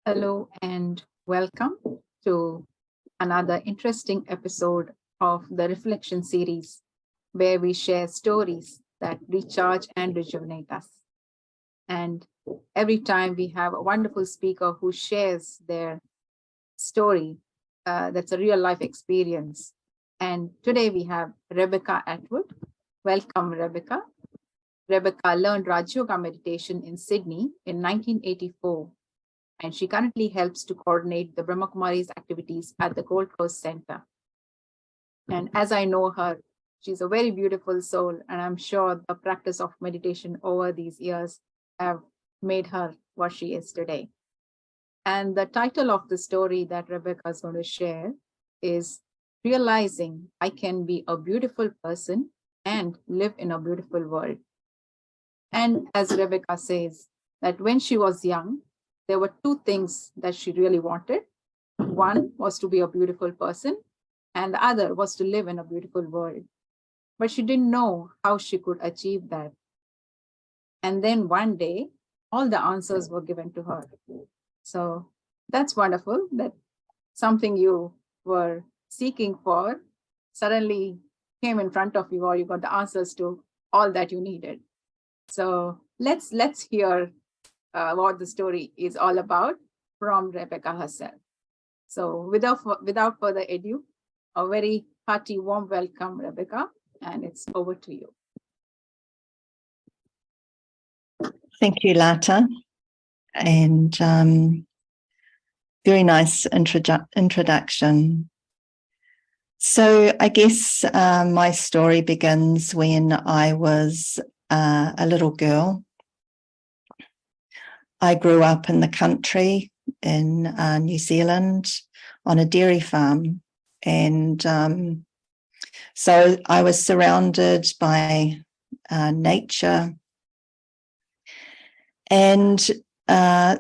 Hello and welcome to another interesting episode of the Reflection series, where we share stories that recharge and rejuvenate us. And every time we have a wonderful speaker who shares their story that's a real life experience. And today we have Rebecca Attwood. Welcome, Rebecca. Rebecca learned Raj Yoga meditation in Sydney in 1984, and she currently helps to coordinate the Brahma Kumaris activities at the Gold Coast Center. And as I know her, she's a very beautiful soul, and I'm sure the practice of meditation over these years have made her what she is today. And the title of the story that Rebecca is going to share is Realizing I Can Be a Beautiful Person and Live in a Beautiful World. And as Rebecca says, that when she was young, there were two things that she really wanted. One was to be a beautiful person, and the other was to live in a beautiful world. But she didn't know how she could achieve that. And then one day, all the answers were given to her. So that's wonderful that something you were seeking for suddenly came in front of you, or you got the answers to all that you needed. So let's hear what the story is all about from Rebecca herself. So without further ado, a very hearty, warm welcome, Rebecca, and it's over to you. Thank you, Lata, and very nice introduction. So I guess my story begins when I was a little girl. I grew up in the country in New Zealand on a dairy farm, and so I was surrounded by nature, and I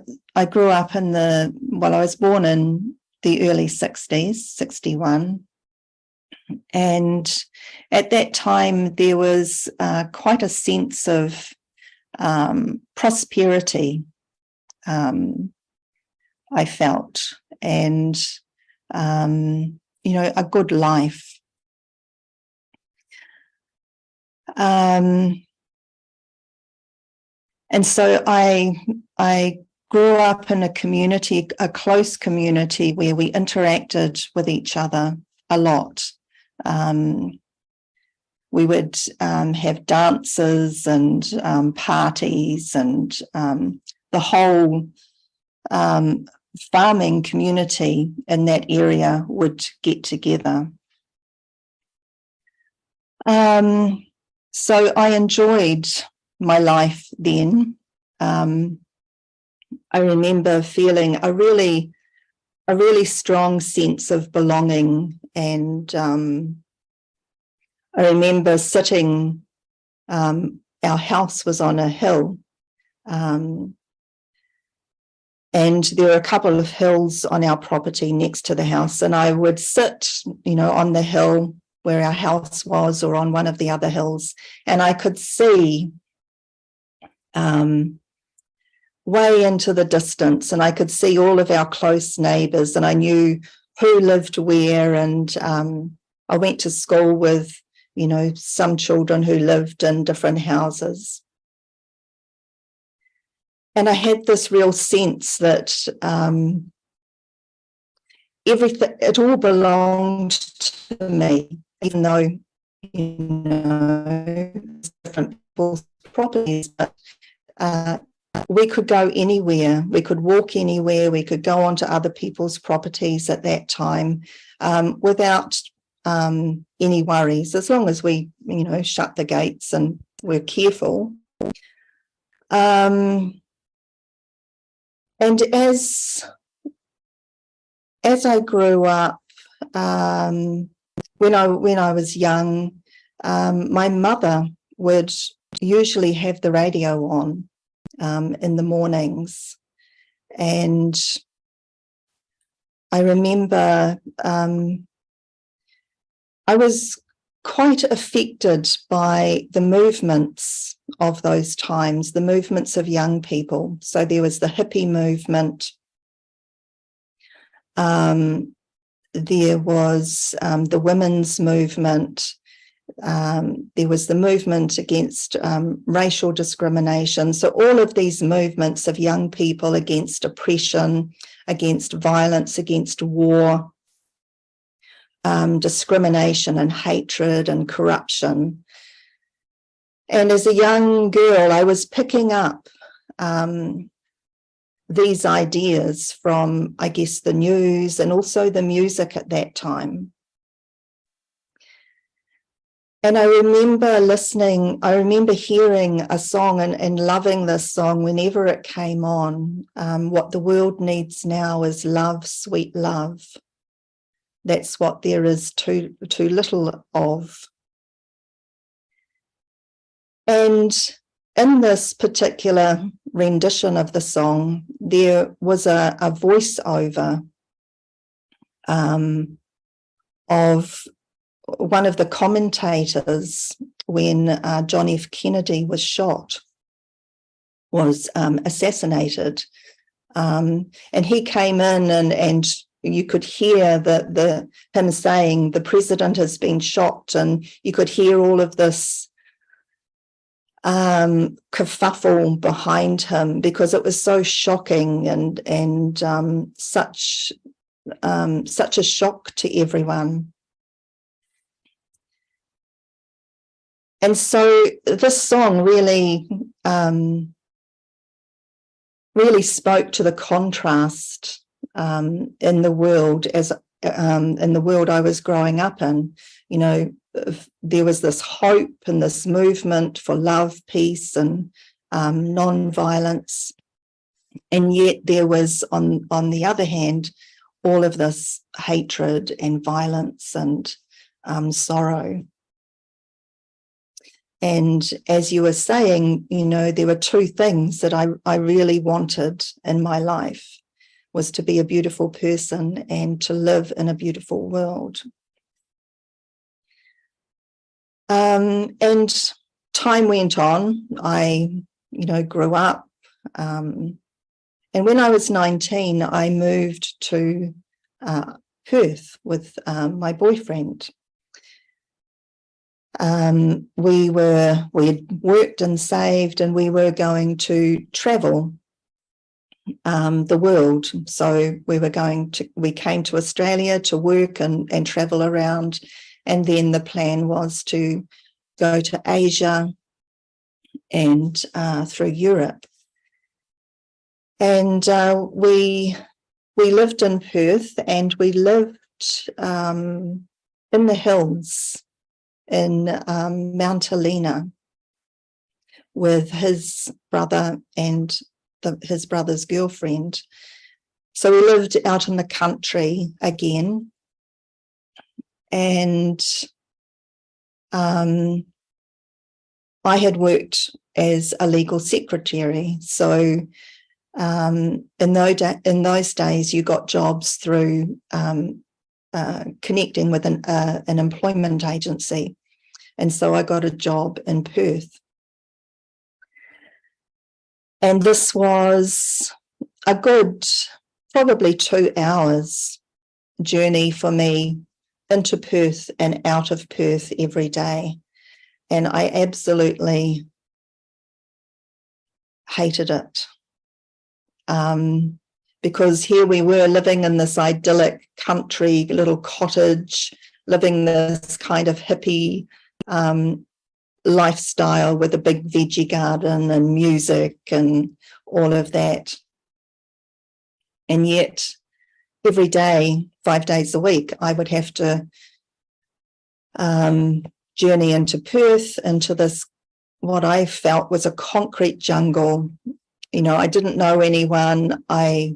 grew up I was born in the early 60s, 61, and at that time there was quite a sense of prosperity. I felt, and a good life. And so I grew up in a community, a close community, where we interacted with each other a lot. We would have dances and parties, and the whole farming community in that area would get together. So I enjoyed my life then. I remember feeling a really strong sense of belonging, and I remember sitting, our house was on a hill, and there were a couple of hills on our property next to the house, and I would sit, on the hill where our house was, or on one of the other hills, and I could see way into the distance, and I could see all of our close neighbours, and I knew who lived where, and I went to school with, some children who lived in different houses. And I had this real sense that it all belonged to me, even though, different people's properties, but we could go anywhere, we could walk anywhere, we could go onto other people's properties at that time without any worries, as long as we, shut the gates and were careful. And as I grew up, when I was young, my mother would usually have the radio on in the mornings, and I remember I was quite affected by the movements of those times, the movements of young people. So there was the hippie movement, There was the women's movement. There was the movement against racial discrimination. So all of these movements of young people against oppression, against violence, against war, discrimination and hatred and corruption. And as a young girl, I was picking up these ideas from, I guess, the news and also the music at that time. And I remember hearing a song and loving this song whenever it came on. What the world needs now is love, sweet love. That's what there is too little of. And in this particular rendition of the song, there was a voiceover of one of the commentators when John F. Kennedy was assassinated. And he came in and you could hear him saying the president has been shot, and you could hear all of this kerfuffle behind him because it was so shocking and such a shock to everyone. And so this song really spoke to the contrast in the world in the world I was growing up in. You know, there was this hope and this movement for love, peace, and non-violence, and yet there was on the other hand all of this hatred and violence and sorrow. And as you were saying, you know, there were two things that I really wanted in my life, was to be a beautiful person and to live in a beautiful world. And time went on. I, grew up. And when I was 19, I moved to Perth with my boyfriend. We had worked and saved, and we were going to travel the world. So we came to Australia to work and travel around. And then the plan was to go to Asia and through Europe. And we lived in Perth, and we lived in the hills in Mount Helena with his brother and his brother's girlfriend. So we lived out in the country again. And I had worked as a legal secretary. So in those days, you got jobs through connecting with an employment agency. And so I got a job in Perth. And this was a good, probably 2 hours journey for me into Perth and out of Perth every day. And I absolutely hated it. Because here we were living in this idyllic country, little cottage, living this kind of hippie lifestyle with a big veggie garden and music and all of that. And yet every day, 5 days a week, I would have to journey into Perth, into this, what I felt was a concrete jungle. I didn't know anyone. I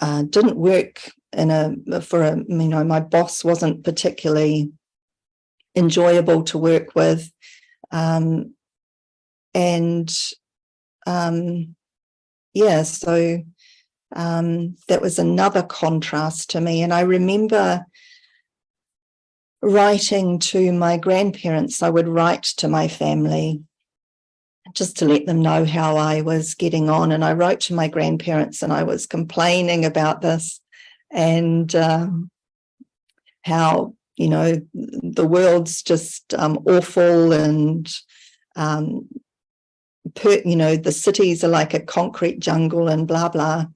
didn't work my boss wasn't particularly enjoyable to work with. So that was another contrast to me. And I remember writing to my grandparents. I would write to my family just to let them know how I was getting on. And I wrote to my grandparents and I was complaining about this. and how, the world's just awful, and the cities are like a concrete jungle and blah, blah.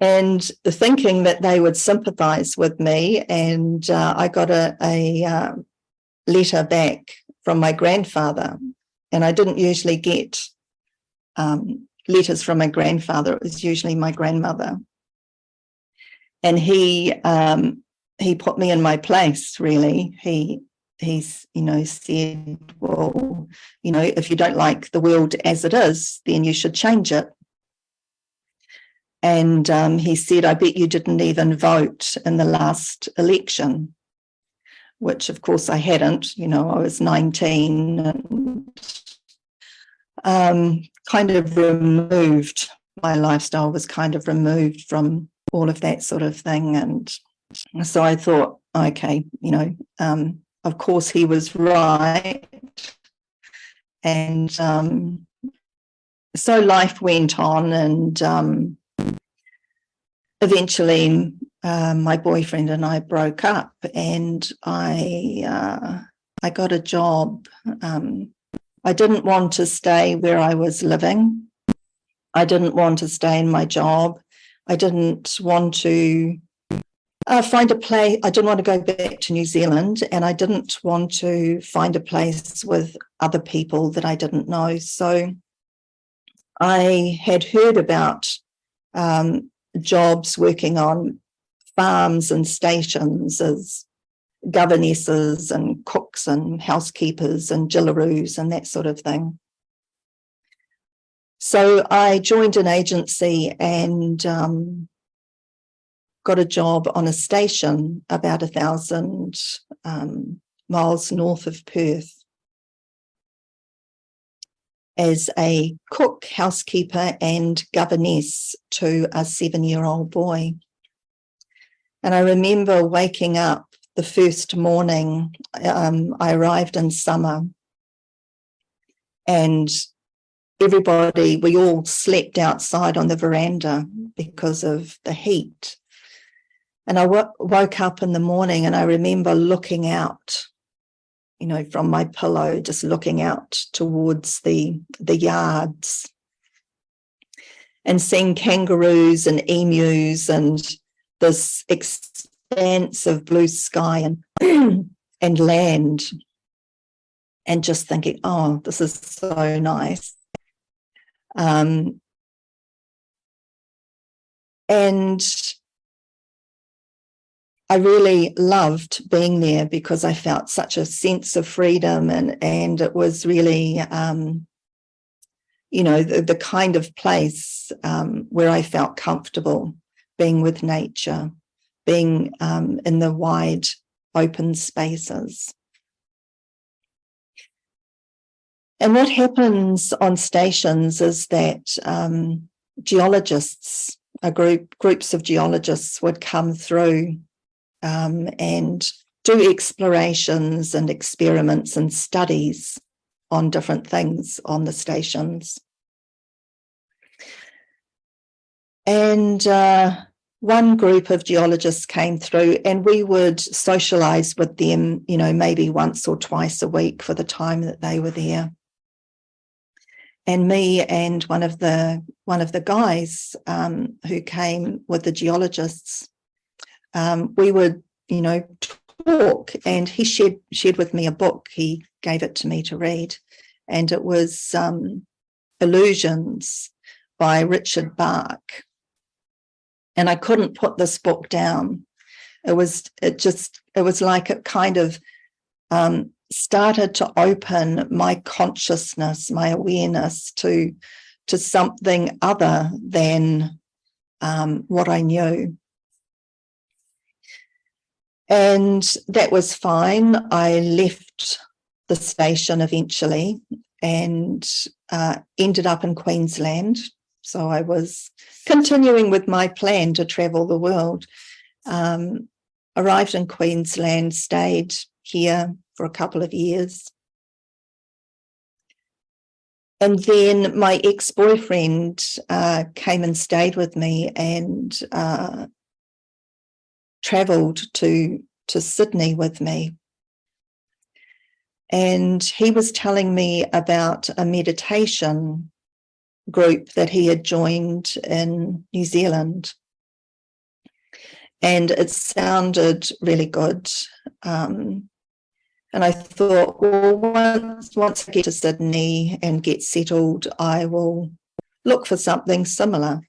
And thinking that they would sympathize with me, and I got a letter back from my grandfather, and I didn't usually get letters from my grandfather. It was usually my grandmother, and he put me in my place. Really, he said, well, if you don't like the world as it is, then you should change it. And he said, I bet you didn't even vote in the last election, which of course I hadn't. I was 19, and kind of removed. My lifestyle was kind of removed from all of that sort of thing. And so I thought, okay, of course he was right. And so life went on, and eventually my boyfriend and I broke up, and I got a job. I didn't want to stay where I was living. I didn't want to stay in my job. I didn't want to find a place. I didn't want to go back to New Zealand, and I didn't want to find a place with other people that I didn't know. So I had heard about jobs working on farms and stations as governesses and cooks and housekeepers and jillaroos and that sort of thing. So I joined an agency and got a job on a station about 1,000 miles north of Perth as a cook, housekeeper and governess to a 7-year-old boy. And I remember waking up the first morning. I arrived in summer, and we all slept outside on the veranda because of the heat. And I woke up in the morning, and I remember looking out, from my pillow, just looking out towards the yards and seeing kangaroos and emus and this expanse of blue sky and land, and just thinking, oh, this is so nice. And I really loved being there because I felt such a sense of freedom, and it was really, the kind of place where I felt comfortable being with nature, being in the wide open spaces. And what happens on stations is that geologists, groups of geologists would come through and do explorations and experiments and studies on different things on the stations. And one group of geologists came through, and we would socialise with them, maybe once or twice a week for the time that they were there. And me and one of the guys who came with the geologists, we would, talk, and he shared with me a book. He gave it to me to read, and it was Illusions by Richard Bach. And I couldn't put this book down. It was like it kind of started to open my consciousness, my awareness to something other than what I knew. And that was fine. I left the station eventually and ended up in Queensland. So I was continuing with my plan to travel the world. Arrived in Queensland, stayed here for a couple of years. And then my ex-boyfriend came and stayed with me and travelled to Sydney with me. And he was telling me about a meditation group that he had joined in New Zealand. And it sounded really good. And I thought, well, once I get to Sydney and get settled, I will look for something similar.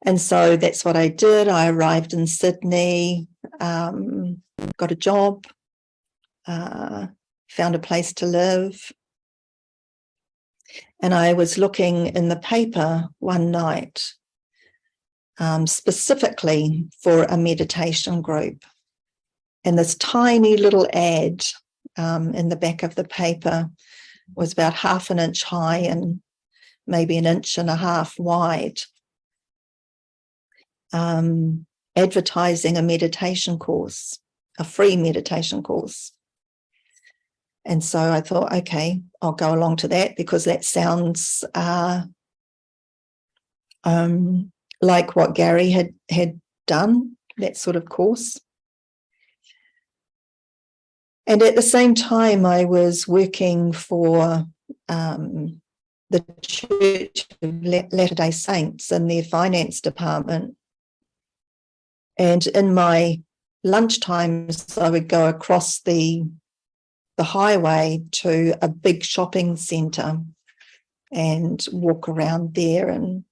And so that's what I did. I arrived in Sydney, got a job, found a place to live. And I was looking in the paper one night, specifically for a meditation group. And this tiny little ad in the back of the paper was about 1/2 inch high and maybe 1.5 inches wide, advertising a meditation course, a free meditation course. And so I thought, okay, I'll go along to that because that sounds like what Gary had done, that sort of course. And at the same time, I was working for the Church of Latter-day Saints in their finance department. And in my lunchtimes, I would go across the highway to a big shopping centre and walk around there and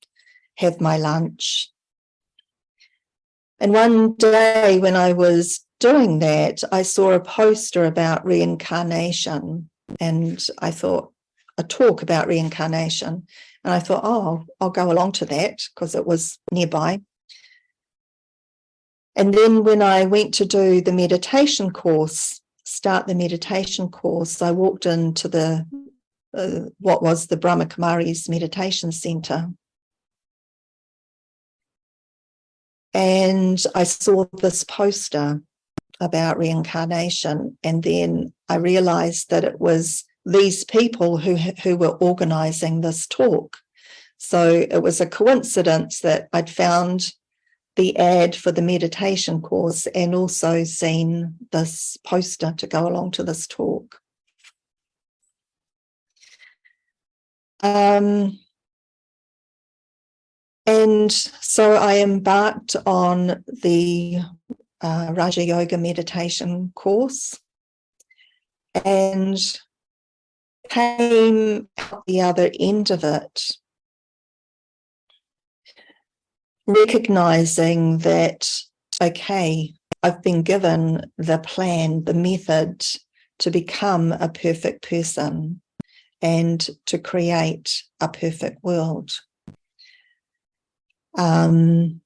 have my lunch. And one day when I was doing that, I saw a poster about reincarnation, and I thought, a talk about reincarnation, and I thought, oh, I'll go along to that because it was nearby. And then when I went to do the meditation course, start the meditation course, I walked into the what was the Brahma Kumaris meditation centre. And I saw this poster about reincarnation, and then I realised that it was these people who were organising this talk. So it was a coincidence that I'd found the ad for the meditation course and also seen this poster to go along to this talk. And so I embarked on the Raja Yoga meditation course and came out the other end of it recognizing that, okay, I've been given the plan, the method to become a perfect person and to create a perfect world. And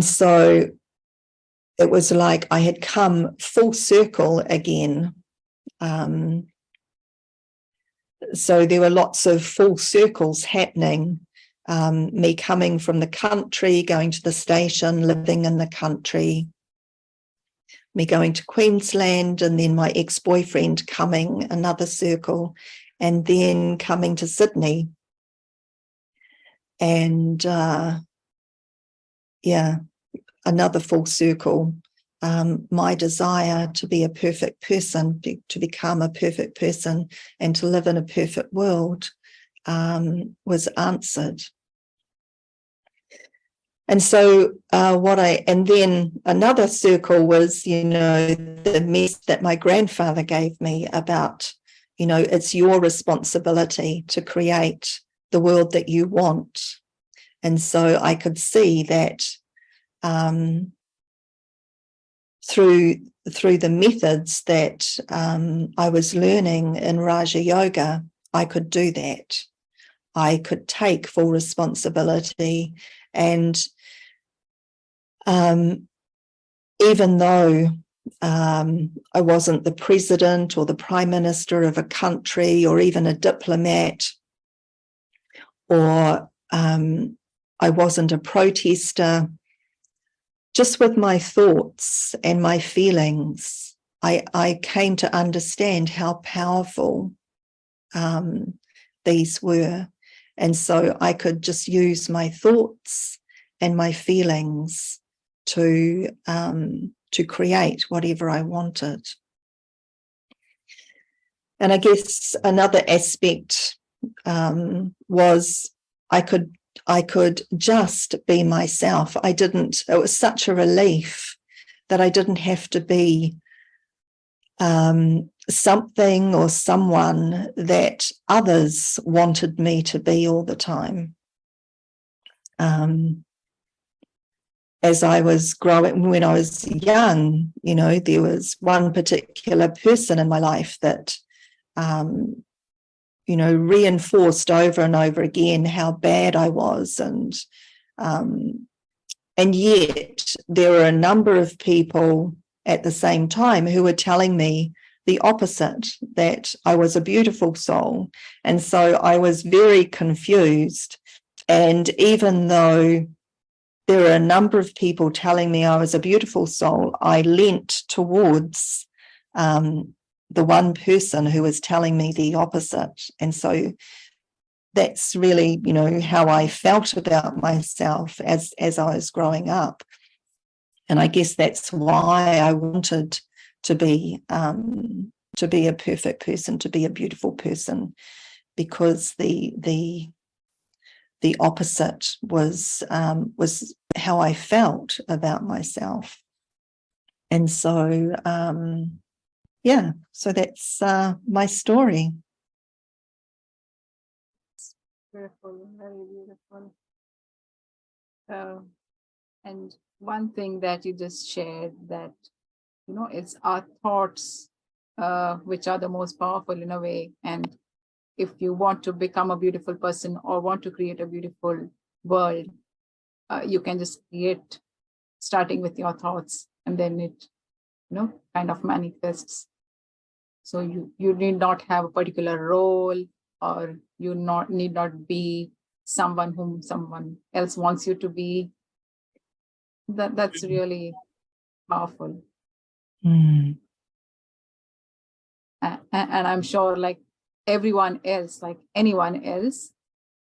so it was like I had come full circle again. So there were lots of full circles happening. Me coming from the country, going to the station, living in the country, me going to Queensland, and then my ex-boyfriend coming another circle, and then coming to Sydney. And another full circle. My desire to be a perfect person, to become a perfect person and to live in a perfect world was answered. And so and then another circle was, the mess that my grandfather gave me about, it's your responsibility to create the world that you want. And so I could see that through the methods that I was learning in Raja Yoga, I could do that. I could take full responsibility, and even though I wasn't the president or the prime minister of a country or even a diplomat, or I wasn't a protester, just with my thoughts and my feelings, I came to understand how powerful these were. And so I could just use my thoughts and my feelings to create whatever I wanted. And I guess another aspect was I could just be myself. It was such a relief that I didn't have to be something or someone that others wanted me to be all the time. As I was growing, when I was young, there was one particular person in my life that, reinforced over and over again how bad I was. And yet there were a number of people at the same time who were telling me the opposite, that I was a beautiful soul. And so I was very confused. And even though there were a number of people telling me I was a beautiful soul, I leant towards the one person who was telling me the opposite. And so that's really, how I felt about myself as I was growing up. And I guess that's why I wanted to be a perfect person, to be a beautiful person, because the opposite was how I felt about myself. And so, so that's my story. Beautiful, very beautiful. And one thing that you just shared, that it's our thoughts which are the most powerful in a way. And if you want to become a beautiful person or want to create a beautiful world, you can just create, starting with your thoughts, and then it kind of manifests. So you need not have a particular role, or you need not be someone whom someone else wants you to be. That's really powerful. Mm. And I'm sure, like everyone else, like anyone else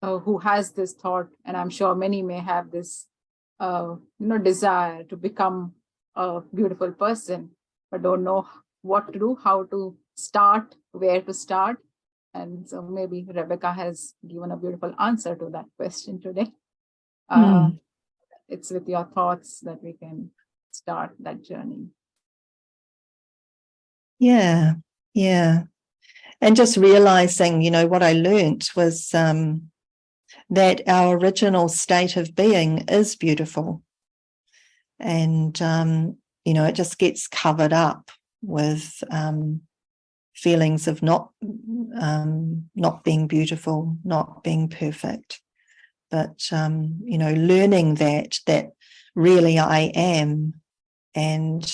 who has this thought, and I'm sure many may have this desire to become a beautiful person, but don't know what to do, how to start, where to start. And so maybe Rebecca has given a beautiful answer to that question today. It's with your thoughts that we can start that journey. Yeah. And just realizing, what I learned was that our original state of being is beautiful. And, it just gets covered up with feelings of not being beautiful, not being perfect. But, learning that really I am. And,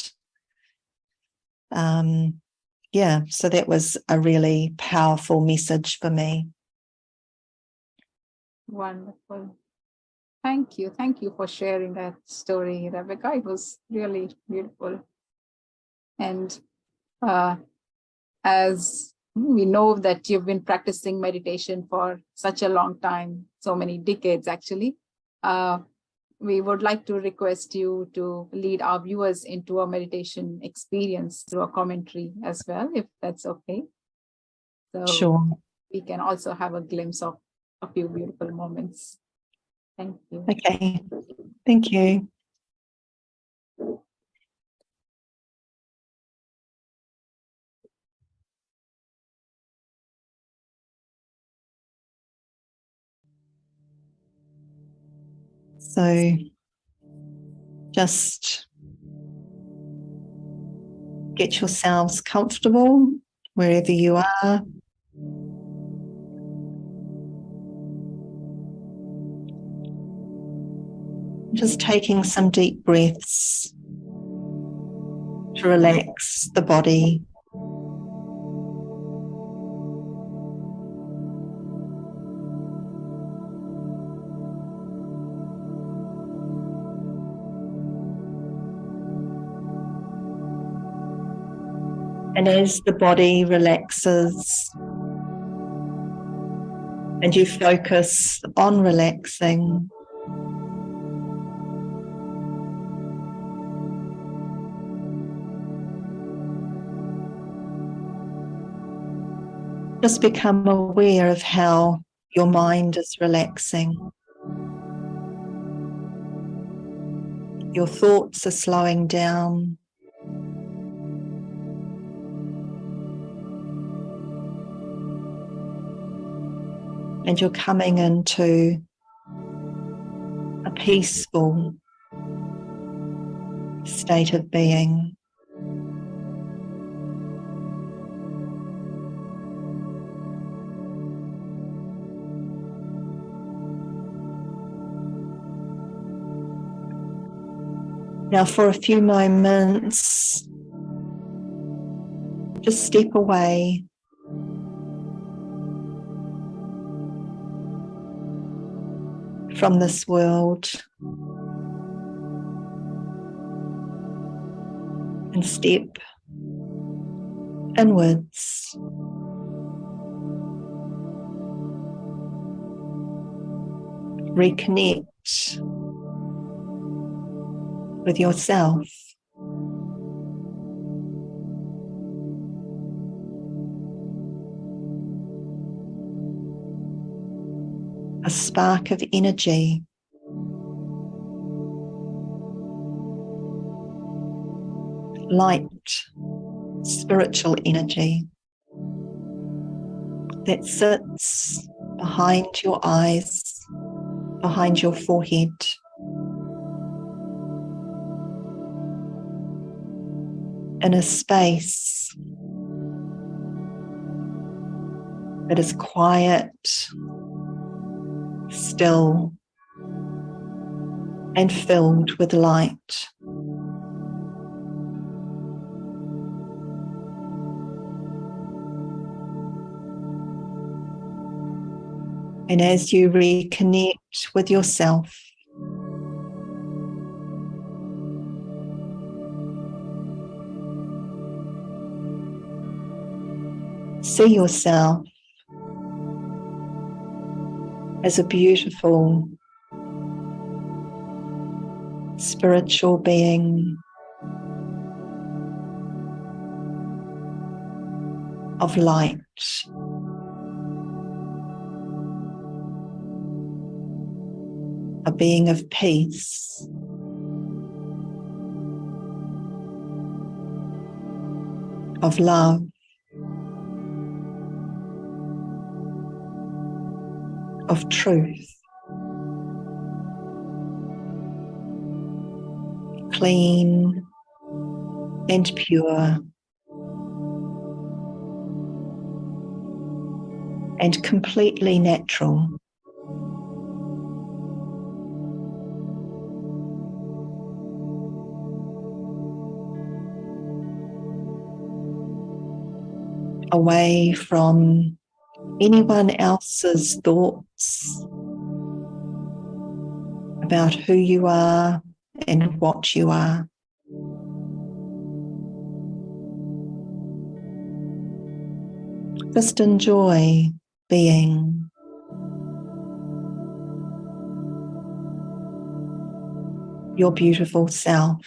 so that was a really powerful message for me. Wonderful. Thank you. Thank you for sharing that story, Rebecca. It was really beautiful. And as we know that you've been practicing meditation for such a long time, so many decades actually, we would like to request you to lead our viewers into a meditation experience through a commentary as well, if that's okay. So sure. We can also have a glimpse of a few beautiful moments. Thank you. Okay. Thank you. So just get yourselves comfortable wherever you are. Just taking some deep breaths to relax the body. And as the body relaxes, and you focus on relaxing. Just become aware of how your mind is relaxing. Your thoughts are slowing down. And you're coming into a peaceful state of being. Now, for a few moments, just step away from this world and step inwards. Reconnect with yourself. A spark of energy, light, spiritual energy that sits behind your eyes, behind your forehead. In a space that is quiet, still, and filled with light. And as you reconnect with yourself, see yourself as a beautiful spiritual being of light. A being of peace. Of love. Of truth. Clean and pure. And completely natural. Away from anyone else's thoughts about who you are and what you are. Just enjoy being. Your beautiful self.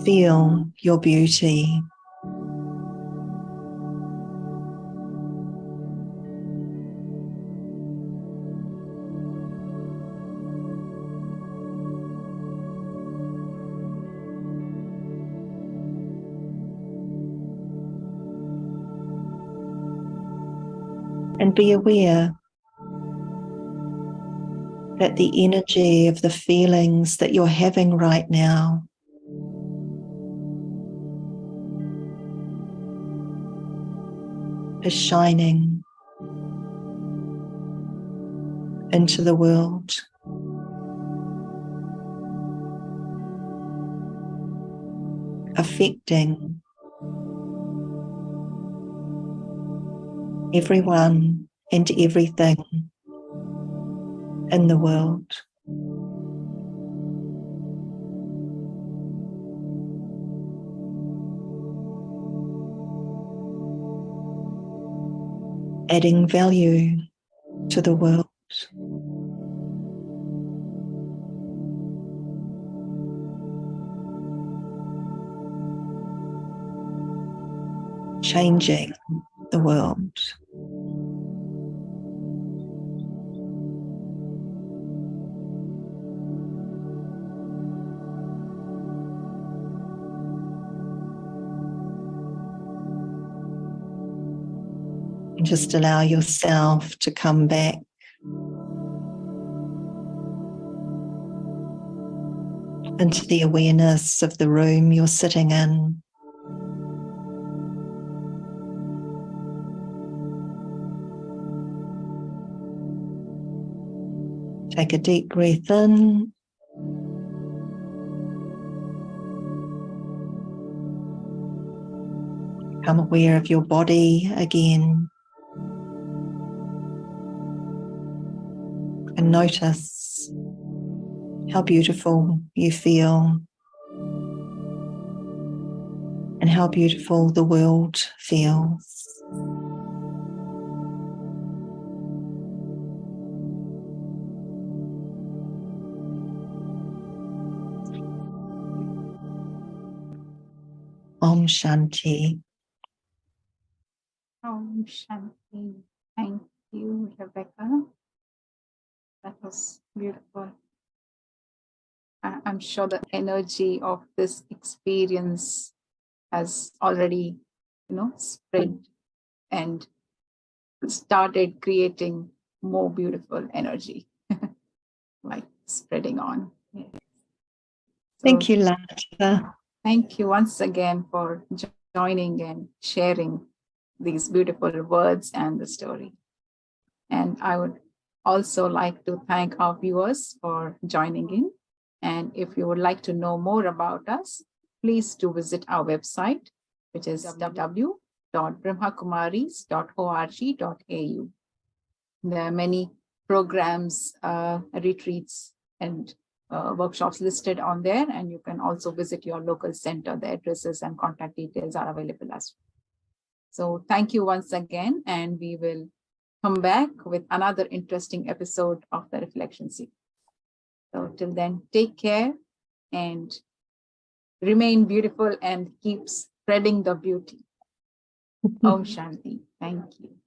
Feel your beauty. And be aware that the energy of the feelings that you're having right now is shining into the world. Affecting everyone and everything in the world. Adding value to the world. Changing the world. And just allow yourself to come back into the awareness of the room you're sitting in. Take a deep breath in. Become aware of your body again. And notice how beautiful you feel and how beautiful the world feels. Om Shanti. Om Shanti. Thank you, Rebecca. That was beautiful. I'm sure the energy of this experience has already, spread and started creating more beautiful energy, like spreading on. Yeah. Thank you, Lata. Thank you once again for joining and sharing these beautiful words and the story. And I would also like to thank our viewers for joining in. And if you would like to know more about us, please do visit our website, which is www.brahmakumaris.org.au. There are many programs, retreats, and workshops listed on there, and you can also visit your local center. The addresses and contact details are available as well. So thank you once again, and we will come back with another interesting episode of the Reflection Series. So till then, take care and remain beautiful and keep spreading the beauty. Om Shanti. Thank you.